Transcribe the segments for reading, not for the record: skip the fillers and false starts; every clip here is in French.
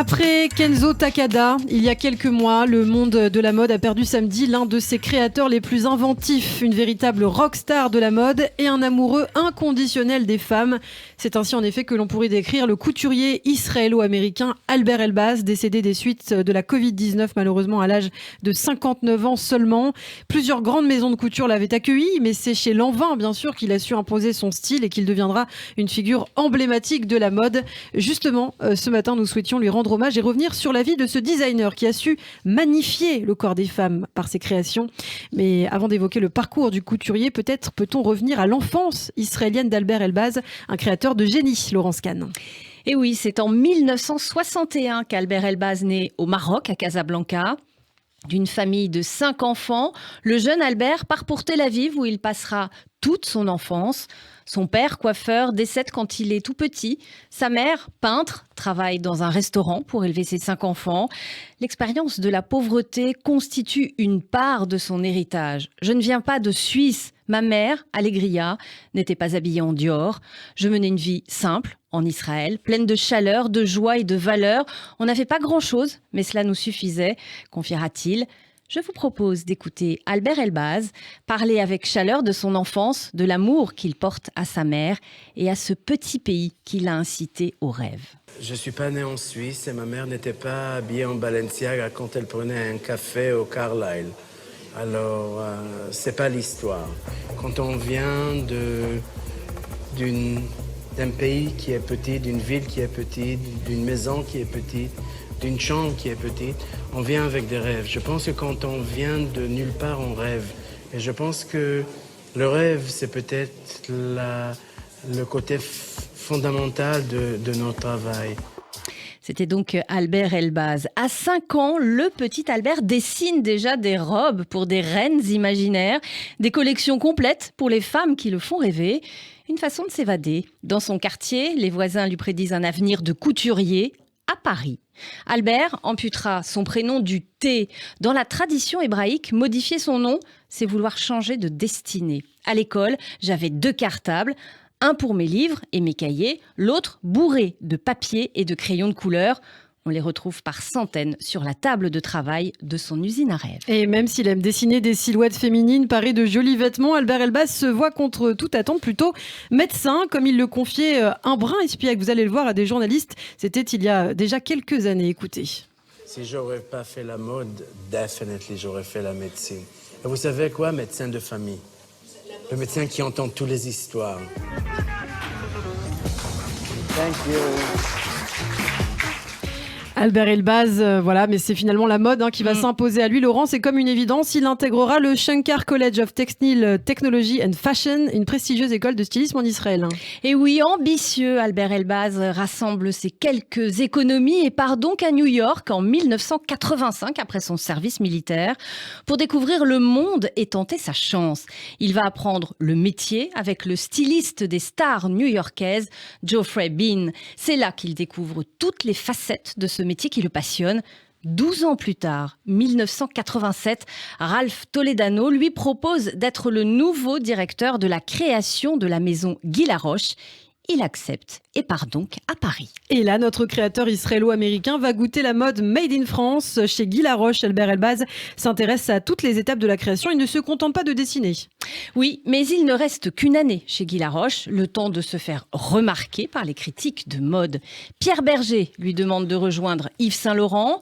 Après Kenzo Takada, il y a quelques mois, le monde de la mode a perdu samedi l'un de ses créateurs les plus inventifs, une véritable rockstar de la mode et un amoureux inconditionnel des femmes. C'est ainsi en effet que l'on pourrait décrire le couturier israélo-américain Albert Elbaz, décédé des suites de la Covid-19 malheureusement à l'âge de 59 ans seulement. Plusieurs grandes maisons de couture l'avaient accueilli, mais c'est chez Lanvin bien sûr qu'il a su imposer son style et qu'il deviendra une figure emblématique de la mode. Justement, ce matin, nous souhaitions lui rendre hommage et revenir sur la vie de ce designer qui a su magnifier le corps des femmes par ses créations. Mais avant d'évoquer le parcours du couturier, peut-être peut-on revenir à l'enfance israélienne d'Albert Elbaz, un créateur de génie, Laurence Kahn. Et oui, c'est en 1961 qu'Albert Elbaz naît au Maroc, à Casablanca. D'une famille de 5 enfants, le jeune Albert part pour Tel Aviv où il passera toute son enfance. Son père, coiffeur, décède quand il est tout petit. Sa mère, peintre, travaille dans un restaurant pour élever ses 5 enfants. L'expérience de la pauvreté constitue une part de son héritage. Je ne viens pas de Suisse. Ma mère, Allegria, n'était pas habillée en Dior. Je menais une vie simple en Israël, pleine de chaleur, de joie et de valeur. On n'avait pas grand-chose, mais cela nous suffisait, confiera-t-il. Je vous propose d'écouter Albert Elbaz parler avec chaleur de son enfance, de l'amour qu'il porte à sa mère et à ce petit pays qui l'a incité au rêve. Je ne suis pas né en Suisse et ma mère n'était pas habillée en Balenciaga quand elle prenait un café au Carlyle. Alors, c'est pas l'histoire. Quand on vient d'un pays qui est petit, d'une ville qui est petite, d'une maison qui est petite, d'une chambre qui est petite, on vient avec des rêves. Je pense que quand on vient de nulle part, on rêve. Et je pense que le rêve, c'est peut-être le côté fondamental de notre travail. C'était donc Albert Elbaz. À 5 ans, le petit Albert dessine déjà des robes pour des reines imaginaires, des collections complètes pour les femmes qui le font rêver. Une façon de s'évader. Dans son quartier, les voisins lui prédisent un avenir de couturier à Paris. Albert amputera son prénom du T. Dans la tradition hébraïque, modifier son nom, c'est vouloir changer de destinée. À l'école, j'avais 2 cartables. Un pour mes livres et mes cahiers, l'autre bourré de papier et de crayons de couleur. On les retrouve par centaines sur la table de travail de son usine à rêve. Et même s'il aime dessiner des silhouettes féminines parées de jolis vêtements, Albert Elbaz se voit contre toute attente plutôt médecin, comme il le confiait un brin espiègle. Vous allez le voir à des journalistes. C'était il y a déjà quelques années. Écoutez. Si j'aurais pas fait la mode, definitely j'aurais fait la médecine. Et vous savez quoi, médecin de famille? Le médecin qui entend toutes les histoires. Thank you. Albert Elbaz, voilà, mais c'est finalement la mode qui va s'imposer à lui. Laurent, c'est comme une évidence, il intégrera le Shankar College of Textile Technology and Fashion, une prestigieuse école de stylisme en Israël. Et oui, ambitieux, Albert Elbaz rassemble ses quelques économies et part donc à New York en 1985, après son service militaire, pour découvrir le monde et tenter sa chance. Il va apprendre le métier avec le styliste des stars new-yorkaises, Geoffrey Beene. C'est là qu'il découvre toutes les facettes de ce métier qui le passionne. 12 ans plus tard, 1987, Ralph Toledano lui propose d'être le nouveau directeur de la création de la maison Guy Laroche. Il accepte et part donc à Paris. Et là, notre créateur israélo-américain va goûter la mode Made in France. Chez Guy Laroche, Albert Elbaz s'intéresse à toutes les étapes de la création. Il ne se contente pas de dessiner. Oui, mais il ne reste qu'une année chez Guy Laroche, le temps de se faire remarquer par les critiques de mode. Pierre Berger lui demande de rejoindre Yves Saint Laurent.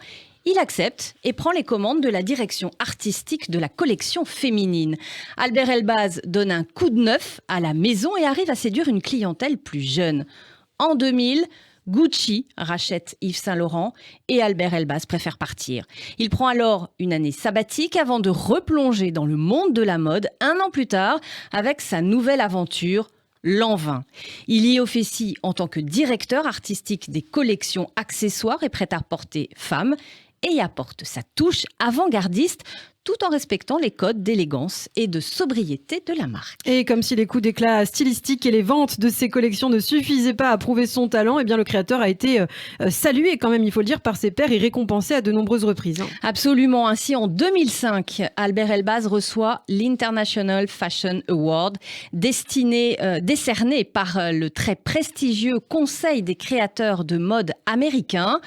Il accepte et prend les commandes de la direction artistique de la collection féminine. Albert Elbaz donne un coup de neuf à la maison et arrive à séduire une clientèle plus jeune. En 2000, Gucci rachète Yves Saint Laurent et Albert Elbaz préfère partir. Il prend alors une année sabbatique avant de replonger dans le monde de la mode 1 an plus tard avec sa nouvelle aventure, Lanvin. Il y officie en tant que directeur artistique des collections accessoires et prêt-à-porter femmes et y apporte sa touche avant-gardiste tout en respectant les codes d'élégance et de sobriété de la marque. Et comme si les coups d'éclat stylistiques et les ventes de ses collections ne suffisaient pas à prouver son talent, eh bien le créateur a été salué quand même, il faut le dire, par ses pairs et récompensé à de nombreuses reprises. Absolument. Ainsi, en 2005, Albert Elbaz reçoit l'International Fashion Award, décerné par le très prestigieux Conseil des créateurs de mode américain.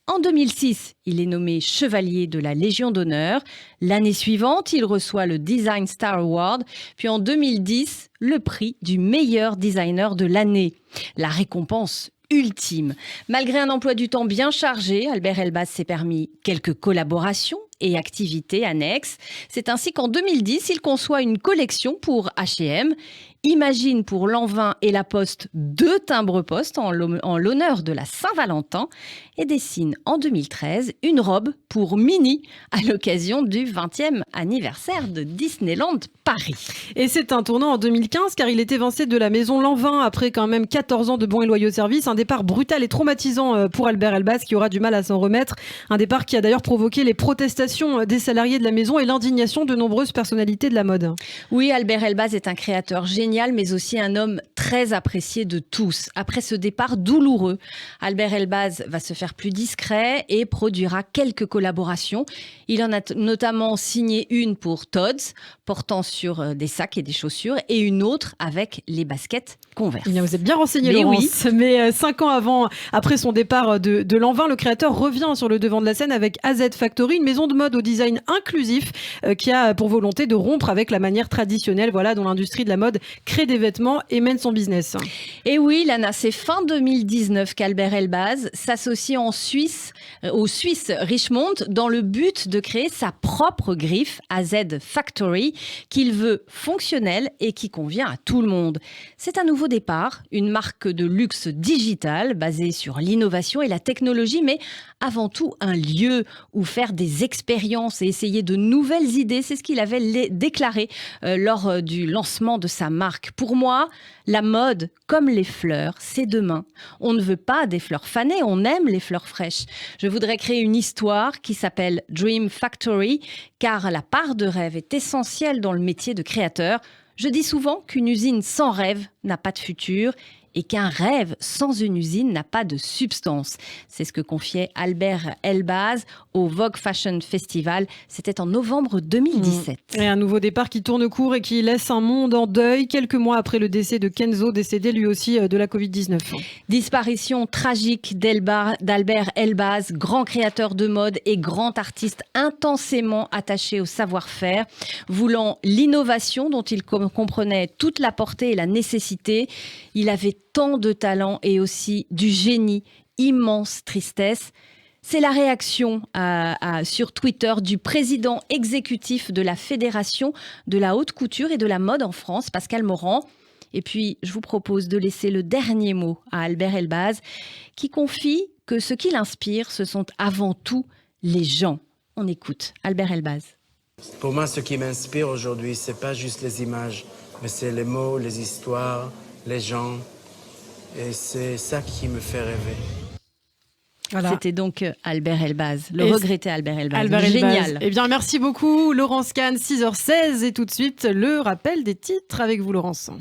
En 2006, il est nommé chevalier de la Légion d'honneur. L'année suivante, il reçoit le Design Star Award. Puis en 2010, le prix du meilleur designer de l'année. La récompense ultime. Malgré un emploi du temps bien chargé, Albert Elbaz s'est permis quelques collaborations et activités annexes. C'est ainsi qu'en 2010, il conçoit une collection pour H&M. Imagine pour Lanvin et La Poste 2 timbres-poste en l'honneur de la Saint-Valentin et dessine en 2013 une robe pour Minnie à l'occasion du 20e anniversaire de Disneyland Paris. Et c'est un tournant en 2015 car il est évincé de la maison Lanvin après quand même 14 ans de bons et loyaux services. Un départ brutal et traumatisant pour Albert Elbaz qui aura du mal à s'en remettre. Un départ qui a d'ailleurs provoqué les protestations des salariés de la maison et l'indignation de nombreuses personnalités de la mode. Oui, Albert Elbaz est un créateur génial mais aussi un homme très apprécié de tous. Après ce départ douloureux, Albert Elbaz va se faire plus discret et produira quelques collaborations. Il en a notamment signé une pour Tod's, portant sur des sacs et des chaussures, et une autre avec les baskets Converse. Eh bien, vous êtes bien renseigné, Laurence. Oui. Mais 5 ans après son départ de Lanvin, le créateur revient sur le devant de la scène avec AZ Factory, une maison de mode au design inclusif qui a pour volonté de rompre avec la manière traditionnelle dont l'industrie de la mode crée des vêtements et mène son business. Et oui, Lana, c'est fin 2019 qu'Albert Elbaz s'associe au Suisse Richemont dans le but de créer sa propre griffe AZ Factory qu'il veut fonctionnelle et qui convient à tout le monde. C'est un nouveau départ, une marque de luxe digital basée sur l'innovation et la technologie, mais avant tout un lieu où faire des expériences et essayer de nouvelles idées. C'est ce qu'il avait déclaré lors du lancement de sa marque. Pour moi, la mode, comme les fleurs, c'est demain. On ne veut pas des fleurs fanées, on aime les fleurs fraîches. Je voudrais créer une histoire qui s'appelle Dream Factory, car la part de rêve est essentielle dans le métier de créateur. Je dis souvent qu'une usine sans rêve n'a pas de futur et qu'un rêve sans une usine n'a pas de substance. C'est ce que confiait Albert Elbaz au Vogue Fashion Festival. C'était en novembre 2017. Et un nouveau départ qui tourne court et qui laisse un monde en deuil quelques mois après le décès de Kenzo, décédé lui aussi de la Covid-19. Disparition tragique d'Albert Elbaz, grand créateur de mode et grand artiste intensément attaché au savoir-faire, voulant l'innovation dont il comprenait toute la portée et la nécessité. Il avait tant de talent et aussi du génie, immense tristesse. C'est la réaction sur Twitter du président exécutif de la Fédération de la haute couture et de la mode en France, Pascal Morand. Et puis, je vous propose de laisser le dernier mot à Albert Elbaz, qui confie que ce qui l'inspire, ce sont avant tout les gens. On écoute Albert Elbaz. Pour moi, ce qui m'inspire aujourd'hui, c'est pas juste les images, mais c'est les mots, les histoires, les gens. Et c'est ça qui me fait rêver. Voilà. C'était donc Albert Elbaz, le regretté Albert Elbaz. Génial. Eh bien, merci beaucoup, Laurence Kahn, 6h16. Et tout de suite, le rappel des titres avec vous, Laurence.